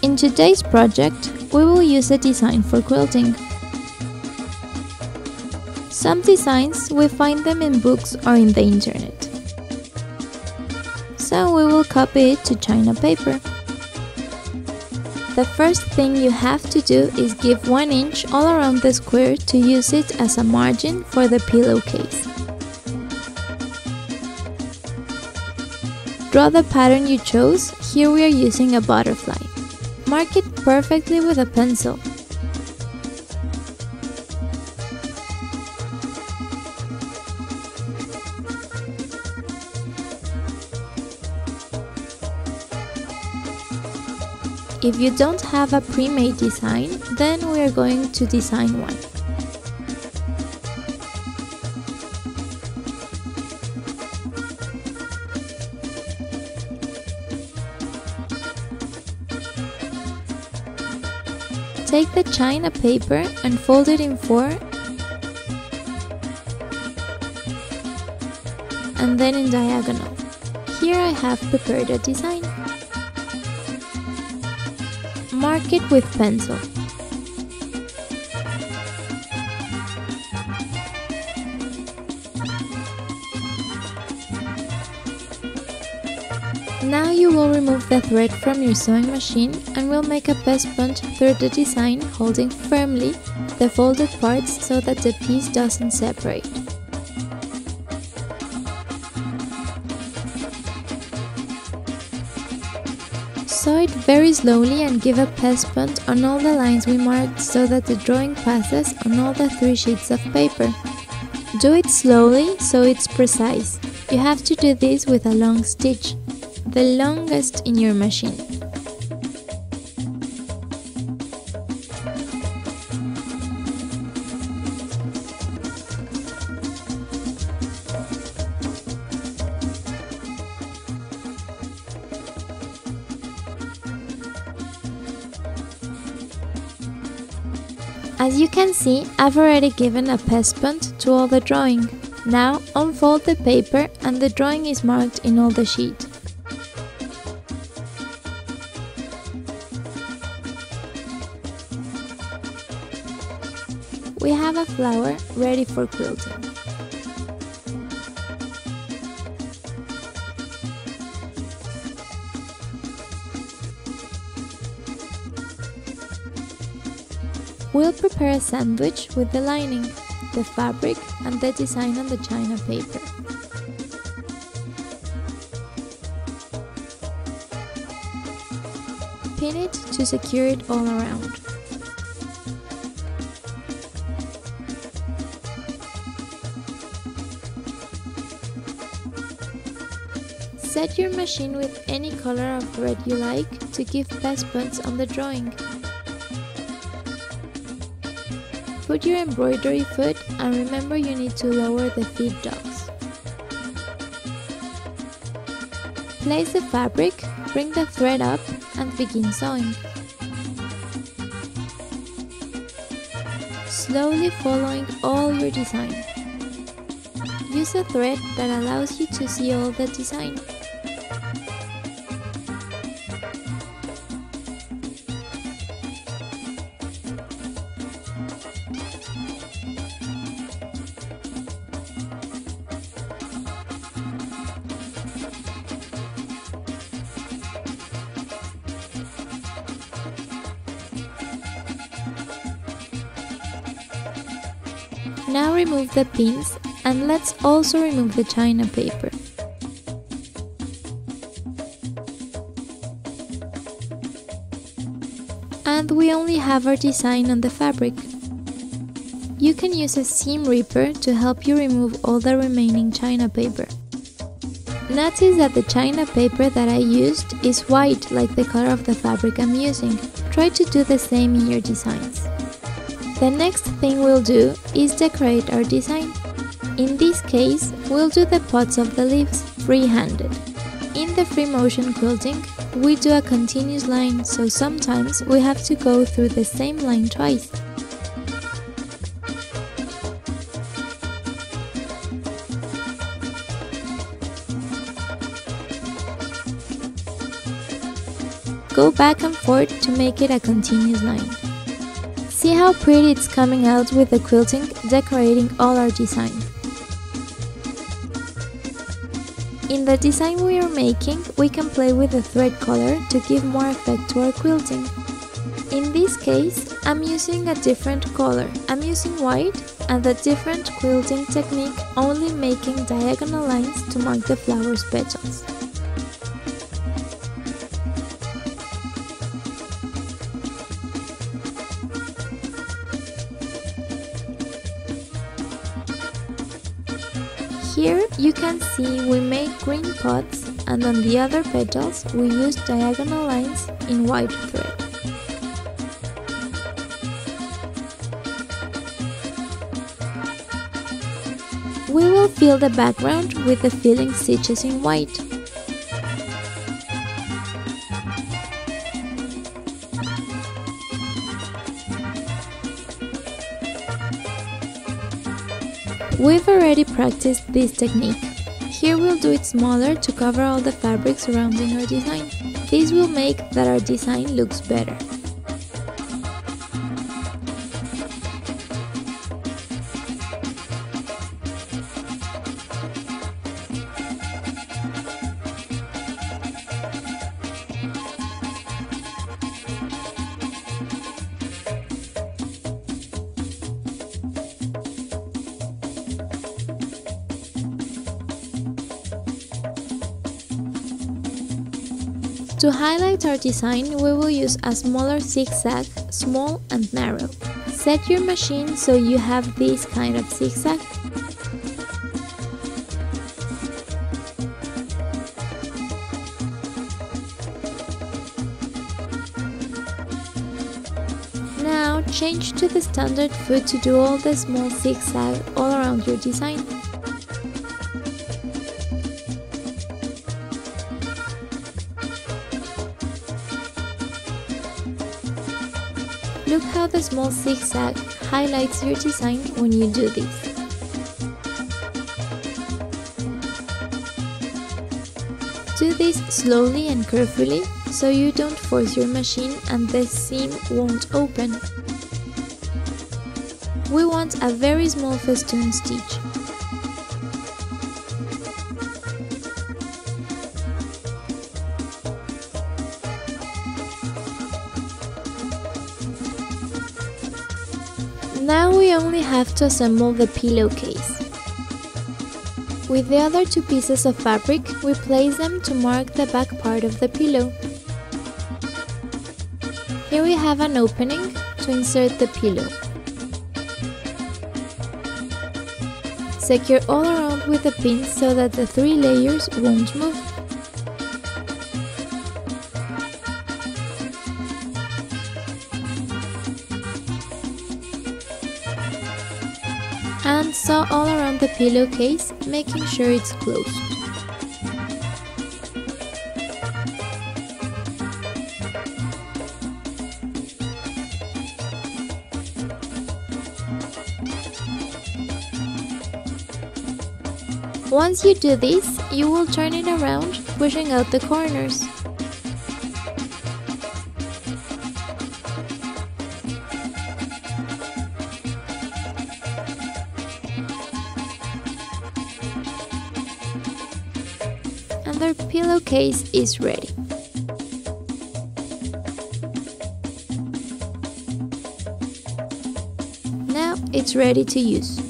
In today's project, we will use a design for quilting. Some designs, we find them in books or in the internet. So we will copy it to China paper. The first thing you have to do is give 1 inch all around the square to use it as a margin for the pillowcase. Draw the pattern you chose. Here we are using a butterfly. Mark it perfectly with a pencil. If you don't have a pre-made design, then we are going to design one. Take the China paper and fold it in 4 and then in diagonal. Here I have prepared a design. Mark it with pencil. Now you will remove the thread from your sewing machine and will make a best punch through the design, holding firmly the folded parts so that the piece doesn't separate. Sew it very slowly and give a pass punt on all the lines we marked so that the drawing passes on all the 3 sheets of paper. Do it slowly so it's precise. You have to do this with a long stitch, the longest in your machine. As you can see, I've already given a pass punt to all the drawing. Now unfold the paper and the drawing is marked in all the sheet. We have a flower ready for quilting. We'll prepare a sandwich with the lining, the fabric and the design on the China paper. Pin it to secure it all around. Set your machine with any color of thread you like to give pass punts on the drawing. Put your embroidery foot and remember you need to lower the feed dogs. Place the fabric, bring the thread up and begin sewing. Slowly following all your design. Use a thread that allows you to see all the design. Now remove the pins and let's also remove the China paper. And we only have our design on the fabric. You can use a seam ripper to help you remove all the remaining China paper. Notice that the China paper that I used is white like the color of the fabric I'm using. Try to do the same in your designs. The next thing we'll do is decorate our design. In this case, we'll do the pods of the leaves free-handed. In the free motion quilting, we do a continuous line, so sometimes we have to go through the same line twice. go back and forth to make it a continuous line. See how pretty it's coming out with the quilting decorating all our design. In the design we are making, we can play with the thread color to give more effect to our quilting. In this case, I'm using a different color. I'm using white and a different quilting technique, only making diagonal lines to mark the flower's petals. Here you can see we made green pots, and on the other petals we used diagonal lines in white thread. We will fill the background with the filling stitches in white. We've already practiced this technique. Here we'll do it smaller to cover all the fabric surrounding our design. This will make that our design looks better. To highlight our design, we will use a smaller zigzag, small and narrow. Set your machine so you have this kind of zigzag. Now change to the standard foot to do all the small zigzag all around your design. Look how the small zigzag highlights your design when you do this. Do this slowly and carefully so you don't force your machine and the seam won't open. We want a very small festoon stitch. Now we only have to assemble the pillowcase. With the other two pieces of fabric, we place them to mark the back part of the pillow. Here we have an opening to insert the pillow. Secure all around with the pins so that the 3 layers won't move. And sew all around the pillowcase, making sure it's closed. Once you do this, you will turn it around, pushing out the corners. And their pillowcase is ready. Now it's ready to use.